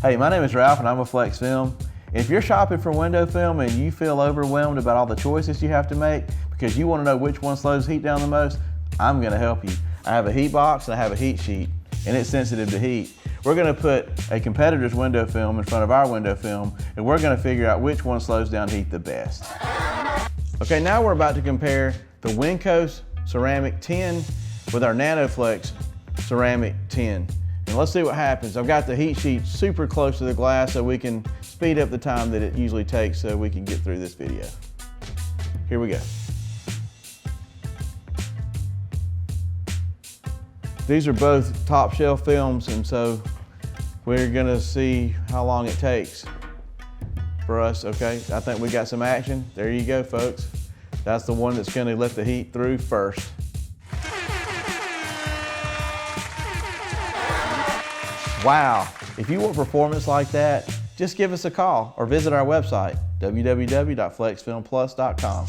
Hey, my name is Ralph and I'm with Flexfilm. If you're shopping for window film and you feel overwhelmed about all the choices you have to make because you want to know which one slows heat down the most, I'm going to help you. I have a heat box and I have a heat sheet, and it's sensitive to heat. We're going to put a competitor's window film in front of our window film, and we're going to figure out which one slows down heat the best. Okay, now we're about to compare the Wincos ceramic tin with our Nanoflex ceramic tin. And let's see what happens. I've got the heat sheet super close to the glass so we can speed up the time that it usually takes so we can get through this video. Here we go. These are both top shelf films, and so we're gonna see how long it takes for us, okay? I think we got some action. There you go, folks. That's the one that's gonna let the heat through first. Wow, if you want performance like that, just give us a call or visit our website, www.flexfilmplus.com.